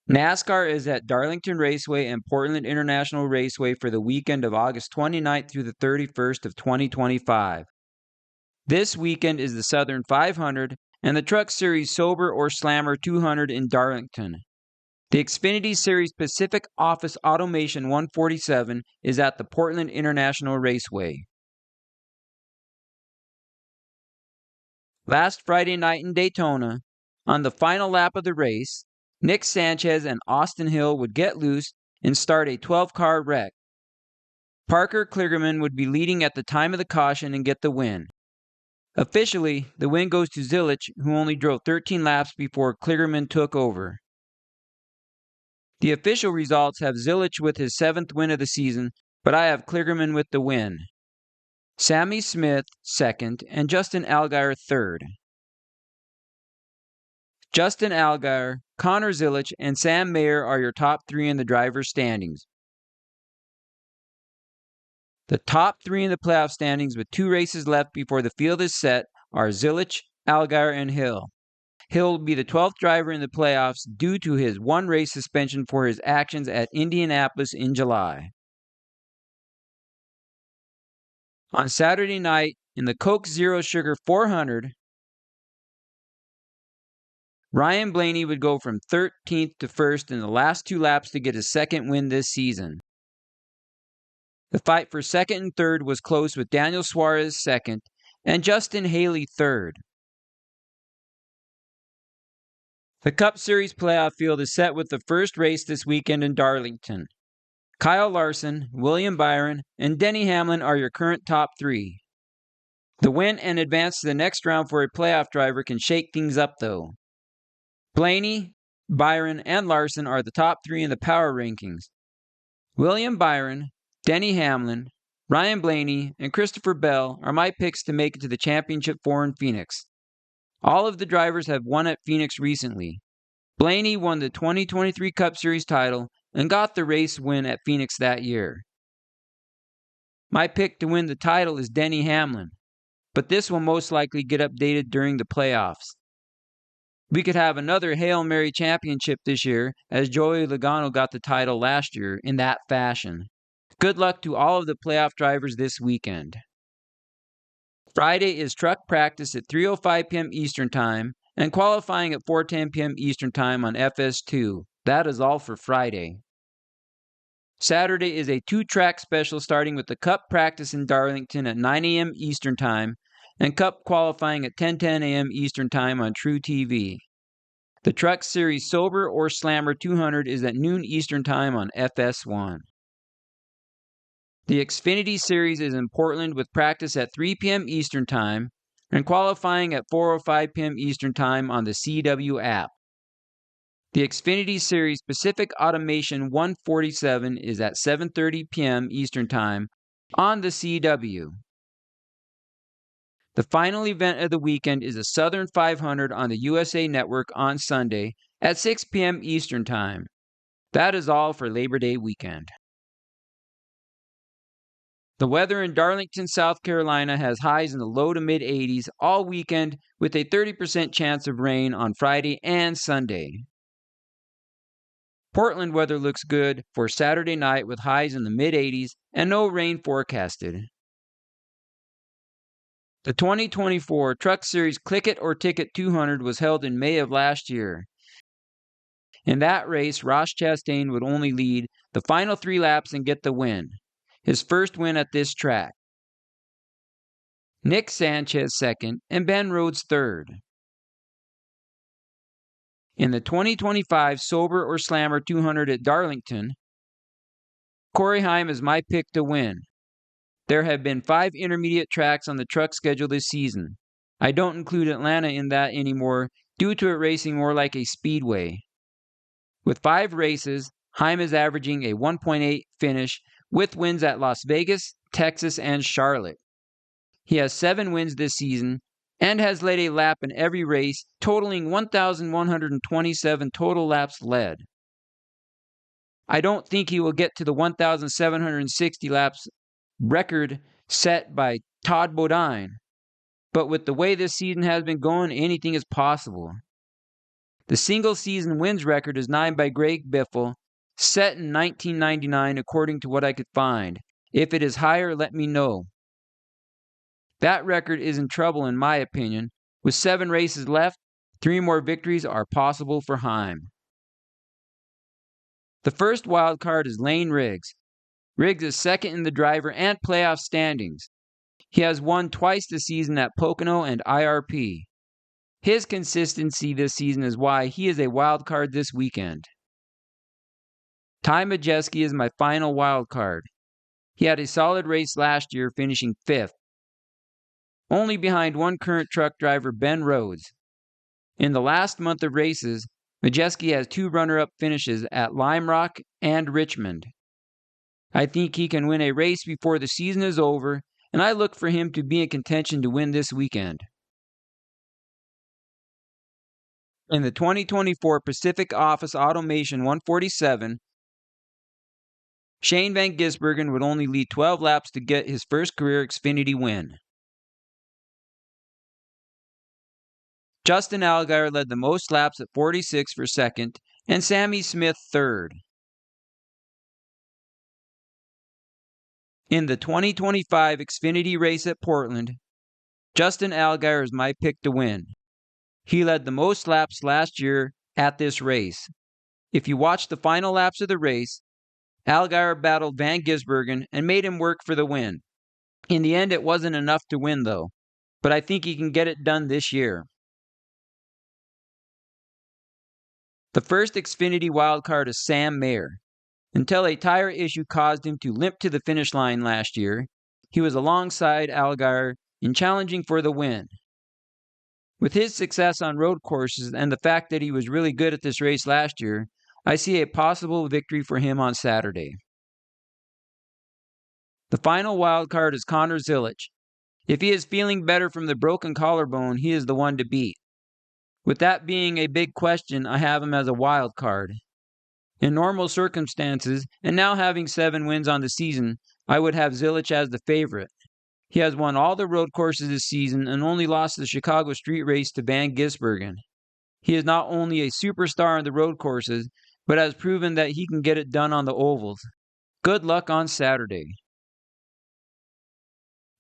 NASCAR is at Darlington Raceway and Portland International Raceway for the weekend of August 29th through the 31st of 2025. This weekend is the Southern 500 and the Truck Series Sober or Slammer 200 in Darlington. The Xfinity Series Pacific Office Automation 147 is at the Portland International Raceway. Last Friday night in Daytona, on the final lap of the race, Nick Sanchez and Austin Hill would get loose and start a 12-car wreck. Parker Kligerman would be leading at the time of the caution and get the win. Officially, the win goes to Zilich, who only drove 13 laps before Kligerman took over. The official results have Zilich with his 7th win of the season, but I have Kligerman with the win. Sammy Smith, 2nd, and Justin Allgaier, 3rd. Justin Allgaier, Connor Zilich, and Sam Mayer are your top 3 in the driver's standings. The top 3 in the playoff standings with 2 races left before the field is set are Zilich, Allgaier, and Hill. Hill will be the 12th driver in the playoffs due to his 1-race suspension for his actions at Indianapolis in July. On Saturday night, in the Coke Zero Sugar 400, Ryan Blaney would go from 13th to 1st in the last 2 laps to get his 2nd win this season. The fight for 2nd and 3rd was close with Daniel Suarez 2nd and Justin Haley 3rd. The Cup Series playoff field is set with the first race this weekend in Darlington. Kyle Larson, William Byron, and Denny Hamlin are your current top 3. The win and advance to the next round for a playoff driver can shake things up though. Blaney, Byron, and Larson are the top 3 in the power rankings. William Byron, Denny Hamlin, Ryan Blaney, and Christopher Bell are my picks to make it to the Championship 4 in Phoenix. All of the drivers have won at Phoenix recently. Blaney won the 2023 Cup Series title and got the race win at Phoenix that year. My pick to win the title is Denny Hamlin, but this will most likely get updated during the playoffs. We could have another Hail Mary championship this year, as Joey Logano got the title last year in that fashion. Good luck to all of the playoff drivers this weekend. Friday is truck practice at 3:05 p.m. Eastern Time and qualifying at 4:10 p.m. Eastern Time on FS2. That is all for Friday. Saturday is a 2-track special starting with the Cup practice in Darlington at 9 a.m. Eastern Time and Cup qualifying at 10:10 a.m. Eastern Time on True TV. The Truck Series Sober or Slammer 200 is at noon Eastern Time on FS1. The Xfinity Series is in Portland with practice at 3 p.m. Eastern Time and qualifying at 4:05 p.m. Eastern Time on the CW app. The Xfinity Series Pacific Automation 147 is at 7:30 p.m. Eastern Time on the CW. The final event of the weekend is the Southern 500 on the USA Network on Sunday at 6 p.m. Eastern Time. That is all for Labor Day weekend. The weather in Darlington, South Carolina has highs in the low to mid 80s all weekend with a 30% chance of rain on Friday and Sunday. Portland weather looks good for Saturday night with highs in the mid 80s and no rain forecasted. The 2024 Truck Series Click It or Ticket 200 was held in May of last year. In that race, Ross Chastain would only lead the final 3 laps and get the win, his first win at this track. Nick Sanchez 2nd and Ben Rhodes 3rd. In the 2025 Sober or Slammer 200 at Darlington, Corey Heim is my pick to win. There have been 5 intermediate tracks on the truck schedule this season. I don't include Atlanta in that anymore due to it racing more like a speedway. With 5 races, Heim is averaging a 1.8 finish with wins at Las Vegas, Texas, and Charlotte. He has 7 wins this season and has led a lap in every race, totaling 1,127 total laps led. I don't think he will get to the 1,760 laps record set by Todd Bodine, but with the way this season has been going, anything is possible. The single-season wins record is 9 by Greg Biffle, set in 1999 according to what I could find. If it is higher, let me know. That record is in trouble in my opinion. With 7 races left, 3 more victories are possible for Heim. The first wild card is Lane Riggs. Riggs is second in the driver and playoff standings. He has won twice this season at Pocono and IRP. His consistency this season is why he is a wild card this weekend. Ty Majeski is my final wild card. He had a solid race last year, finishing 5th, only behind one current truck driver, Ben Rhodes. In the last month of races, Majeski has 2 runner-up finishes at Lime Rock and Richmond. I think he can win a race before the season is over, and I look for him to be in contention to win this weekend. In the 2024 Pacific Office Automation 147, Shane Van Gisbergen would only lead 12 laps to get his first career Xfinity win. Justin Allgaier led the most laps at 46 for second, and Sammy Smith third. In the 2025 Xfinity race at Portland, Justin Allgaier is my pick to win. He led the most laps last year at this race. If you watch the final laps of the race, Allgaier battled Van Gisbergen and made him work for the win. In the end, it wasn't enough to win though, but I think he can get it done this year. The first Xfinity wildcard is Sam Mayer. Until a tire issue caused him to limp to the finish line last year, he was alongside Allgaier in challenging for the win. With his success on road courses and the fact that he was really good at this race last year, I see a possible victory for him on Saturday. The final wildcard is Connor Zilisch. If he is feeling better from the broken collarbone, he is the one to beat. With that being a big question, I have him as a wild card. In normal circumstances, and now having 7 wins on the season, I would have Zilisch as the favorite. He has won all the road courses this season and only lost the Chicago Street Race to Van Gisbergen. He is not only a superstar on the road courses, but has proven that he can get it done on the ovals. Good luck on Saturday.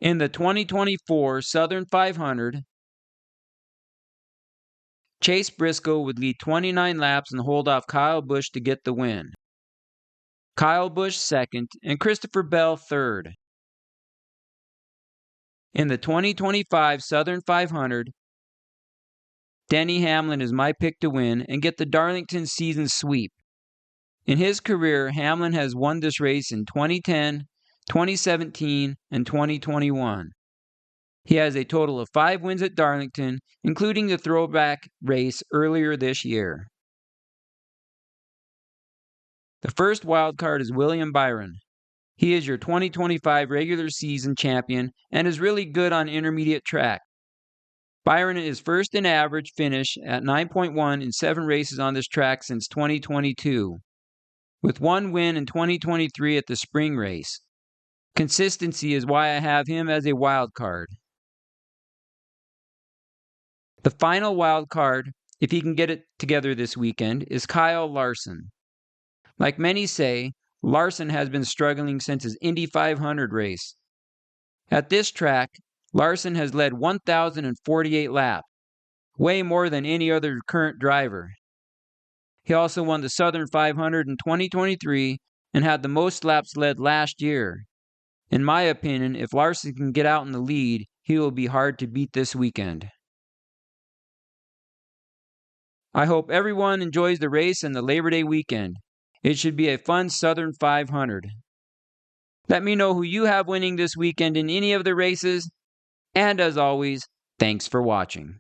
In the 2024 Southern 500, Chase Briscoe would lead 29 laps and hold off Kyle Busch to get the win. Kyle Busch second and Christopher Bell third. In the 2025 Southern 500, Denny Hamlin is my pick to win and get the Darlington season sweep. In his career, Hamlin has won this race in 2010, 2017, and 2021. He has a total of 5 wins at Darlington, including the throwback race earlier this year. The first wildcard is William Byron. He is your 2025 regular season champion and is really good on intermediate track. Byron is first in average finish at 9.1 in 7 races on this track since 2022, with 1 win in 2023 at the spring race. Consistency is why I have him as a wild card. The final wild card, if he can get it together this weekend, is Kyle Larson. Like many say, Larson has been struggling since his Indy 500 race. At this track, Larson has led 1,048 laps, way more than any other current driver. He also won the Southern 500 in 2023 and had the most laps led last year. In my opinion, if Larson can get out in the lead, he will be hard to beat this weekend. I hope everyone enjoys the race and the Labor Day weekend. It should be a fun Southern 500. Let me know who you have winning this weekend in any of the races. And as always, thanks for watching.